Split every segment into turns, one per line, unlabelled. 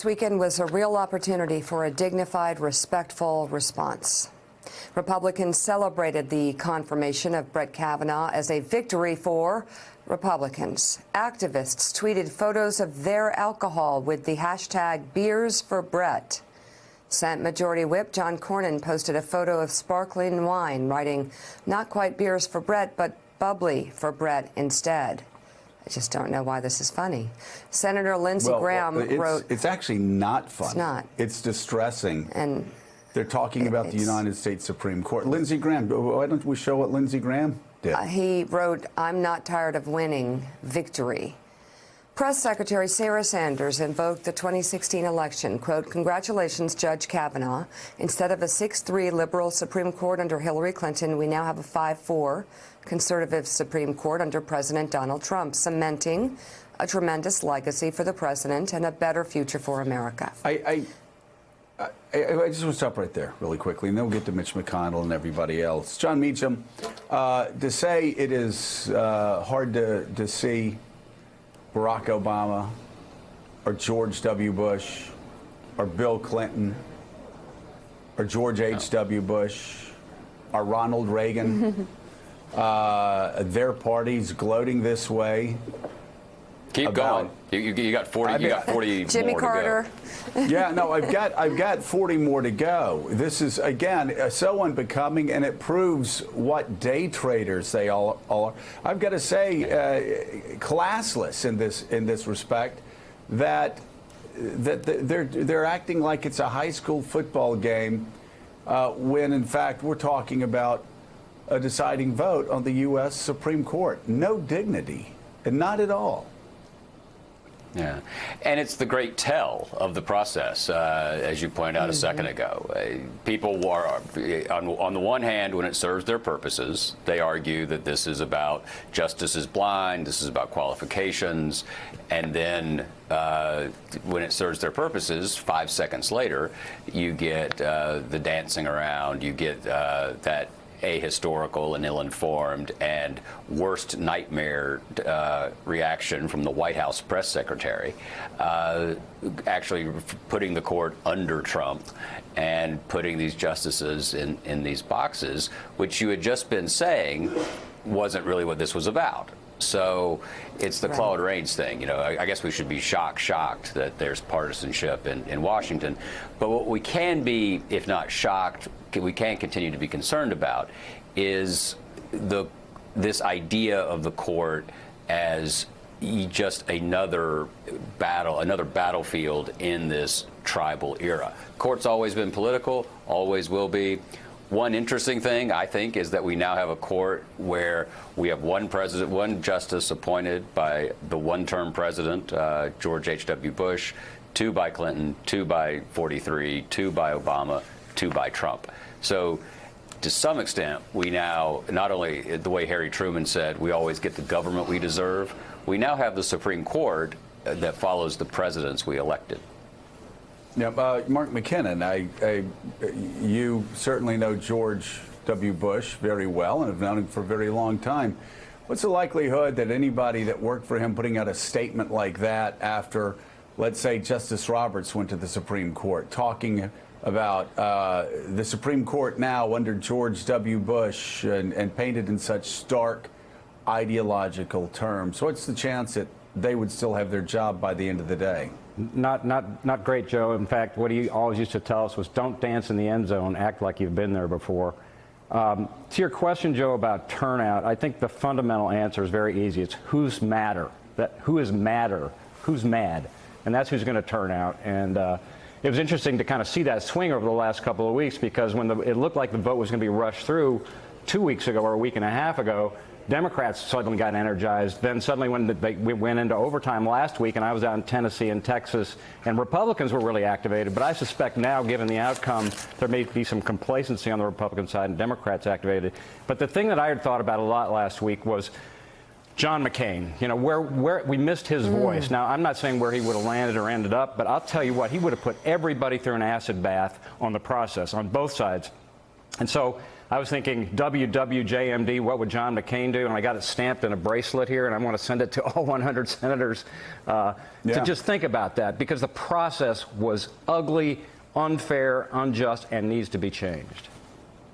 This weekend was a real opportunity for a dignified, respectful response. Republicans celebrated the confirmation of Brett Kavanaugh as a victory for Republicans. Activists tweeted photos of their alcohol with the hashtag #BeersForBrett. Senate Majority Whip John Cornyn posted a photo of sparkling wine, writing, "Not quite beers for Brett, but bubbly for Brett instead." I just don't know why this is funny. Senator Lindsey Graham wrote...
It's actually not funny.
It's not.
It's distressing.
And
they're talking about the United States Supreme Court. Lindsey Graham, why don't we show what Lindsey Graham did?
He wrote, "I'm not tired of winning. Victory." Press Secretary Sarah Sanders invoked the 2016 election, quote, "Congratulations, Judge Kavanaugh. Instead of a 6-3 liberal Supreme Court under Hillary Clinton, we now have a 5-4 conservative Supreme Court under President Donald Trump, cementing a tremendous legacy for the president and a better future for America."
I just want to stop right there really quickly, and then we'll get to Mitch McConnell and everybody else. John Meacham, to say it is hard to see Barack Obama or George W. Bush or Bill Clinton or George H.W. Bush or Ronald Reagan, their parties gloating this way.
Keep going. You got 40. You got 40
Jimmy
more
Carter.
To go.
Yeah, no, I've got 40 more to go. This is again so unbecoming, and it proves what day traders they all are. I've got to say, classless in this respect. That they're acting like it's a high school football game, when in fact we're talking about a deciding vote on the U.S. Supreme Court. No dignity, and not at all.
Yeah, and it's the great tell of the process, as you pointed out a second ago. People are, on the one hand, when it serves their purposes, they argue that this is about justice is blind, this is about qualifications, and then when it serves their purposes, 5 seconds later, you get the dancing around, you get that ahistorical and ill-informed and worst nightmare reaction from the White House press secretary, actually putting the court under Trump and putting these justices in these boxes, which you had just been saying wasn't really what this was about. So it's the Claude Rains thing. You know, I guess we should be shocked that there's partisanship in Washington. But what we can be, if not shocked, we can continue to be concerned about is this idea of the court as just another battlefield in this tribal era. Court's always been political, always will be. One interesting thing, I think, is that we now have a court where we have one justice appointed by the one-term president, George H.W. Bush, 2 by Clinton, 2 by 43, 2 by Obama, 2 by Trump. So to some extent, we now, not only the way Harry Truman said, we always get the government we deserve, we now have the Supreme Court that follows the presidents we elected.
Now, Mark McKinnon, you certainly know George W. Bush very well and have known him for a very long time. What's the likelihood that anybody that worked for him putting out a statement like that after, let's say, Justice Roberts went to the Supreme Court, talking about the Supreme Court now under George W. Bush and painted in such stark ideological terms? What's the chance that they would still have their job by the end of the day?
Not great, Joe. In fact, what he always used to tell us was, don't dance in the end zone, act like you've been there before. To your question, Joe, about turnout, I think the fundamental answer is very easy. It's who's madder. Who is madder? Who's mad? And that's who's going to turn out. And it was interesting to kind of see that swing over the last couple of weeks, because when it looked like the vote was going to be rushed through 2 weeks ago or a week and a half ago, Democrats suddenly got energized. Then suddenly when we went into overtime last week, and I was out in Tennessee and Texas, and Republicans were really activated. But I suspect now, given the outcome, there may be some complacency on the Republican side and Democrats activated. But the thing that I had thought about a lot last week was John McCain. You know, where we missed his voice. Now, I'm not saying where he would have landed or ended up, but I'll tell you what, he would have put everybody through an acid bath on the process, on both sides. And so I was thinking WWJMD, what would John McCain do? And I got it stamped in a bracelet here, and I want to send it to all 100 senators to just think about that, because the process was ugly, unfair, unjust, and needs to be changed.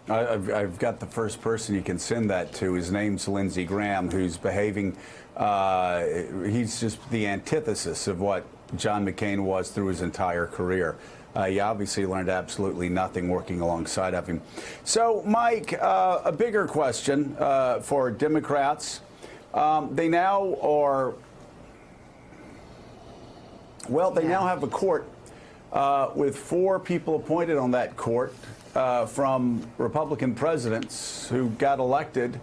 I've got the first person you can send that to. His name's Lindsey Graham, who's behaving, he's just the antithesis of what John McCain was through his entire career. He obviously learned absolutely nothing working alongside of him. So, Mike, a bigger question for Democrats. They now are, well, they now have a court with 4 people appointed on that court from Republican presidents who got elected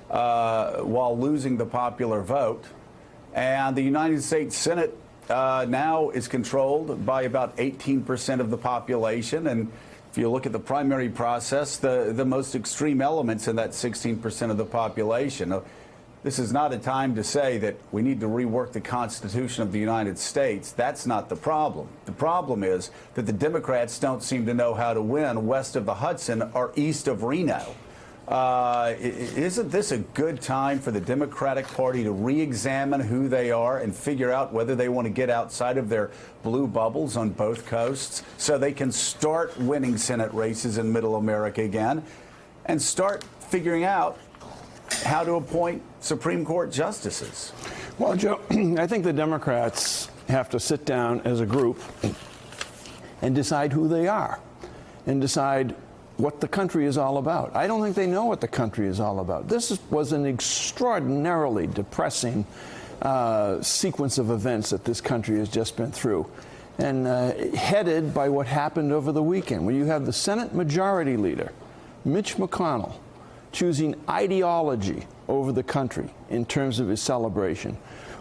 while losing the popular vote. And the United States Senate now is controlled by about 18% of the population. And if you look at the primary process, the most extreme elements in that 16% of the population. This is not a time to say that we need to rework the Constitution of the United States. That's not the problem. The problem is that the Democrats don't seem to know how to win west of the Hudson or east of Reno. Isn't this a good time for the Democratic Party to re-examine who they are and figure out whether they want to get outside of their blue bubbles on both coasts so they can start winning Senate races in Middle America again and start figuring out how to appoint Supreme Court justices?
Well, Joe, I think the Democrats have to sit down as a group and decide who they are and decide what the country is all about. I don't think they know what the country is all about. This was an extraordinarily depressing sequence of events that this country has just been through, and headed by what happened over the weekend, where you have the Senate Majority Leader, Mitch McConnell, choosing ideology over the country in terms of his celebration,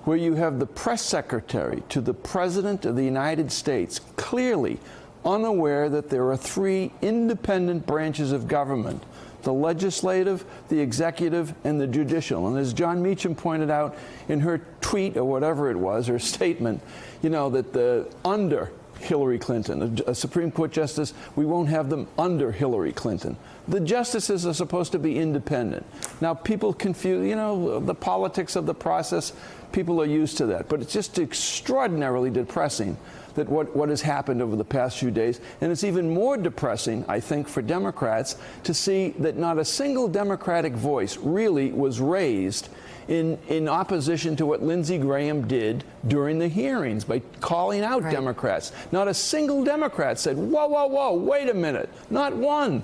where you have the press secretary to the President of the United States clearly unaware that there are 3 independent branches of government: the legislative, the executive, and the judicial. And as John Meacham pointed out in her tweet, or whatever it was, her statement, you know, that under Hillary Clinton, a Supreme Court justice, we won't have them under Hillary Clinton. The justices are supposed to be independent. Now, people confuse, you know, the politics of the process. People are used to that. But it's just extraordinarily depressing that what has happened over the past few days. And it's even more depressing, I think, for Democrats to see that not a single Democratic voice really was raised in opposition to what Lindsey Graham did during the hearings by calling out Democrats. Not a single Democrat said, whoa, whoa, whoa, wait a minute. Not one.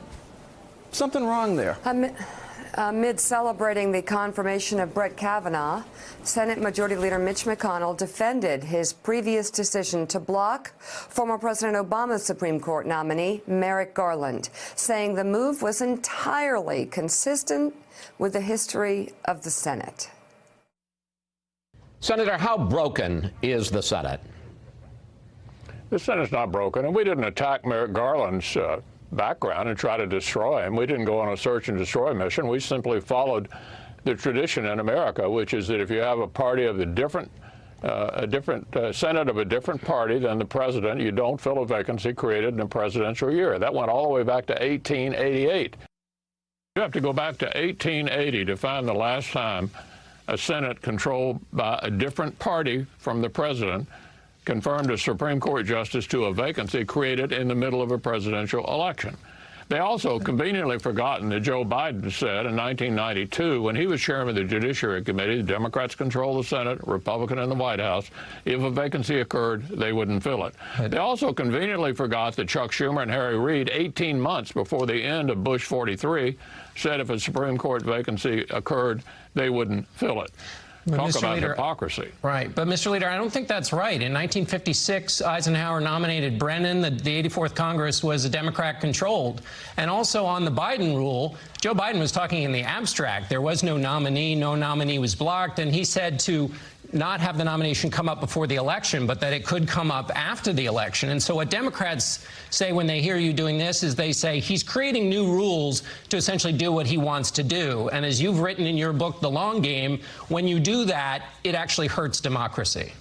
Something wrong there.
Amid celebrating the confirmation of Brett Kavanaugh, Senate Majority Leader Mitch McConnell defended his previous decision to block former President Obama's Supreme Court nominee, Merrick Garland, saying the move was entirely consistent with the history of the Senate.
Senator, how broken is the Senate?
The Senate's not broken, and we didn't attack Merrick Garland's background and try to destroy him. We didn't go on a search and destroy mission. We simply followed the tradition in America, which is that if you have a party of a different Senate of a different party than the president, you don't fill a vacancy created in a presidential year. That went all the way back to 1888. You have to go back to 1880 to find the last time a Senate controlled by a different party from the president confirmed a Supreme Court justice to a vacancy created in the middle of a presidential election. They also conveniently forgotten that Joe Biden said in 1992, when he was chairman of the Judiciary Committee, the Democrats control the Senate, Republican in the White House. If a vacancy occurred, they wouldn't fill it. They also conveniently forgot that Chuck Schumer and Harry Reid, 18 months before the end of Bush 43, said if a Supreme Court vacancy occurred, they wouldn't fill it. Talk about hypocrisy.
Right. But, Mr. Leader, I don't think that's right. In 1956, Eisenhower nominated Brennan. The 84th Congress was Democrat-controlled. And also on the Biden rule, Joe Biden was talking in the abstract. There was no nominee. No nominee was blocked. And he said to not have the nomination come up before the election, but that it could come up after the election. And so what Democrats say when they hear you doing this is they say he's creating new rules to essentially do what he wants to do. And as you've written in your book, The Long Game, when you do that, it actually hurts democracy.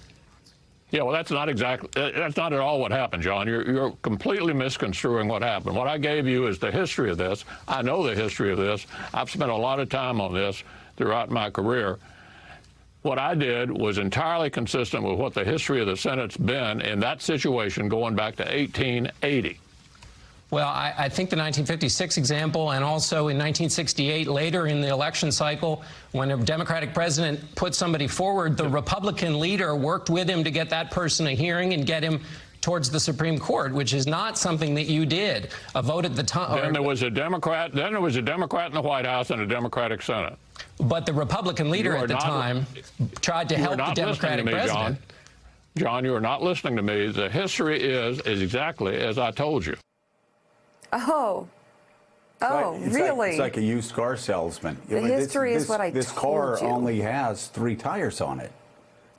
Yeah, well, that's not at all what happened, John. You're completely misconstruing what happened. What I gave you is the history of this. I know the history of this. I've spent a lot of time on this throughout my career. What I did was entirely consistent with what the history of the Senate's been in that situation going back to 1880.
Well, I think the 1956 example, and also in 1968, later in the election cycle, when a Democratic president put somebody forward, the Republican leader worked with him to get that person a hearing and get him towards the Supreme Court, which is not something that you did. A vote at the time.
Then there was a Democrat. Then there was a Democrat in the White House and a Democratic Senate.
But the Republican leader at the time tried to help the Democratic president.
John, you are not listening to me. The history is exactly as I told you.
Oh,
It's
really?
It's like a used car salesman.
The history is what I
This
told
car
you.
only has 3 tires on it.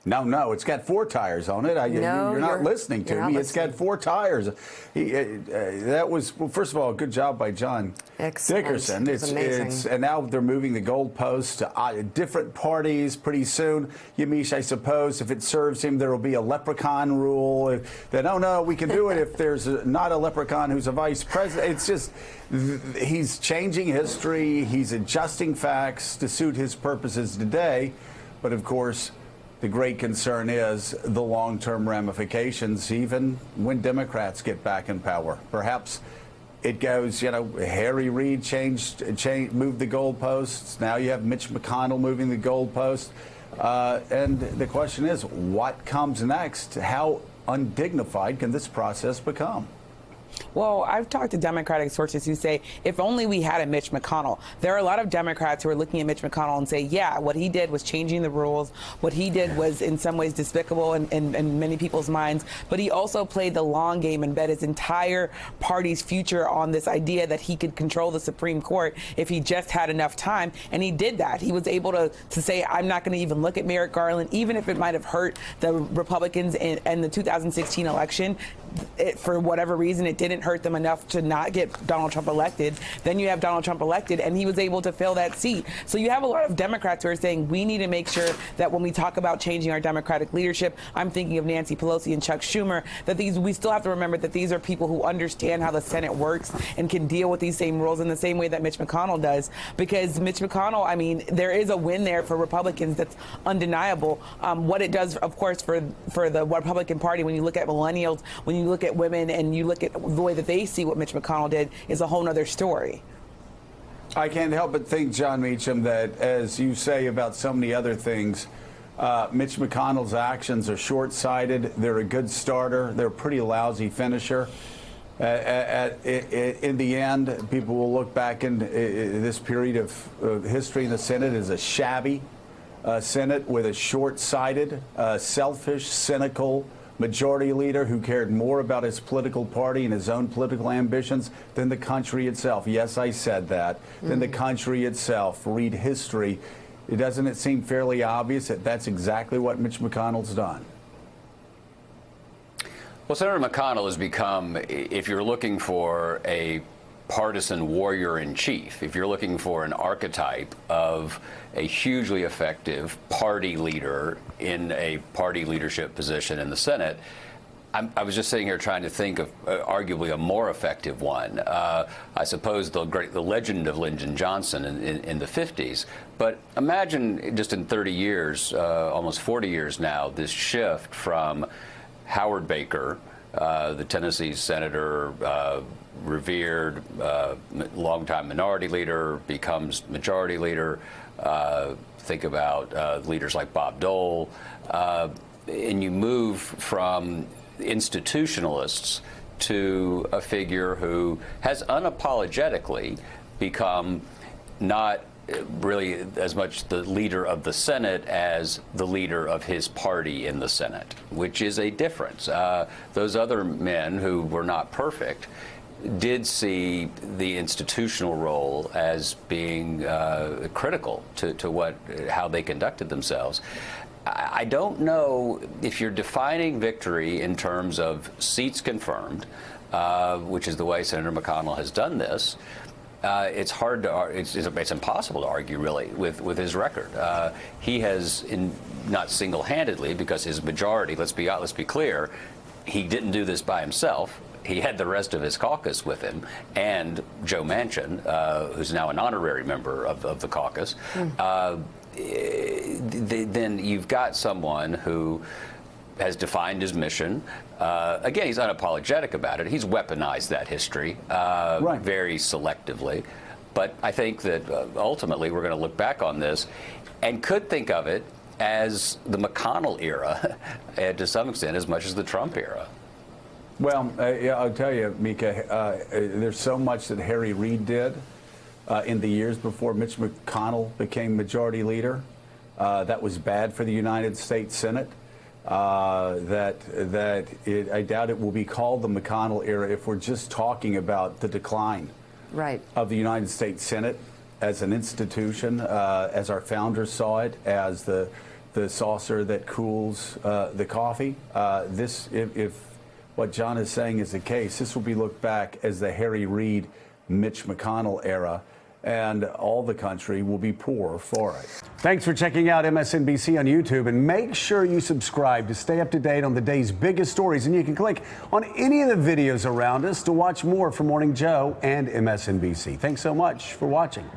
No, it's got 4 tires on it. You're not listening to me. It's got 4 tires. That was, well, first of all, good job by John Dickerson.
It's amazing.
And now they're moving the goalposts to different parties pretty soon. Yamiche, I suppose, if it serves him, there will be a leprechaun rule. That, oh, no, we can do it if there's not a leprechaun who's a vice president. It's just, he's changing history. He's adjusting facts to suit his purposes today. But, of course, the great concern is the long-term ramifications, even when Democrats get back in power. Perhaps it goes, Harry Reid moved the goalposts. Now you have Mitch McConnell moving the goalposts. And the question is, what comes next? How undignified can this process become?
Well, I've talked to Democratic sources who say, if only we had a Mitch McConnell. There are a lot of Democrats who are looking at Mitch McConnell and say, yeah, what he did was changing the rules. What he did was in some ways despicable in many people's minds. But he also played the long game and bet his entire party's future on this idea that he could control the Supreme Court if he just had enough time. And he did that. He was able to say, I'm not going to even look at Merrick Garland, even if it might have hurt the Republicans in the 2016 election. For whatever reason, it didn't hurt them enough to not get Donald Trump elected. Then you have Donald Trump elected, and he was able to fill that seat. So you have a lot of Democrats who are saying we need to make sure that when we talk about changing our Democratic leadership, I'm thinking of Nancy Pelosi and Chuck Schumer, that we still have to remember that these are people who understand how the Senate works and can deal with these same rules in the same way that Mitch McConnell does. Because Mitch McConnell, I mean, there is a win there for Republicans that's undeniable. What it does, of course, for the Republican Party, when you look at millennials, when you look at women, and you look at the way that they see what Mitch McConnell did, is a whole other story.
I can't help but think, John Meacham, that as you say about so many other things, Mitch McConnell's actions are short-sighted. They're a good starter. They're a pretty lousy finisher. In the end, people will look back in this period of history in the Senate as a shabby Senate with a short-sighted, selfish, cynical majority leader who cared more about his political party and his own political ambitions than the country itself. Yes, I said that. Than the country itself. Read history. Doesn't it seem fairly obvious that that's exactly what Mitch McConnell's done?
Well, Senator McConnell has become, if you're looking for a partisan warrior in chief, if you're looking for an archetype of a hugely effective party leader in a party leadership position in the Senate, I was just sitting here trying to think of arguably a more effective one. I suppose the legend of Lyndon Johnson in the 50s. But imagine just in 30 years, almost 40 years now, this shift from Howard Baker, the Tennessee senator, revered, longtime minority leader, becomes majority leader. Think about leaders like Bob Dole. And you move from institutionalists to a figure who has unapologetically become not really as much the leader of the Senate as the leader of his party in the Senate, which is a difference. Those other men who were not perfect did see the institutional role as being critical to how they conducted themselves. I don't know if you're defining victory in terms of seats confirmed, which is the way Senator McConnell has done this. it's hard to, it's impossible to argue really with his record. He has, not single-handedly, because his majority, let's be clear, he didn't do this by himself. He had the rest of his caucus with him, and Joe Manchin, who's now an honorary member of the caucus. Then you've got someone who has defined his mission. Again, he's unapologetic about it. He's weaponized that history very selectively. But I think that ultimately we're going to look back on this and could think of it as the McConnell era, and to some extent as much as the Trump era.
Well, yeah, I'll tell you, Mika, there's so much that Harry Reid did in the years before Mitch McConnell became majority leader that was bad for the United States Senate. I doubt it will be called the McConnell era if we're just talking about the decline of the United States Senate as an institution, as our founders saw it, as the saucer that cools the coffee. If what John is saying is the case, this will be looked back as the Harry Reid, Mitch McConnell era, and all the country will be poorer for it.
Thanks for checking out MSNBC on YouTube, and make sure you subscribe to stay up to date on the day's biggest stories. And you can click on any of the videos around us to watch more from Morning Joe and MSNBC. Thanks so much for watching.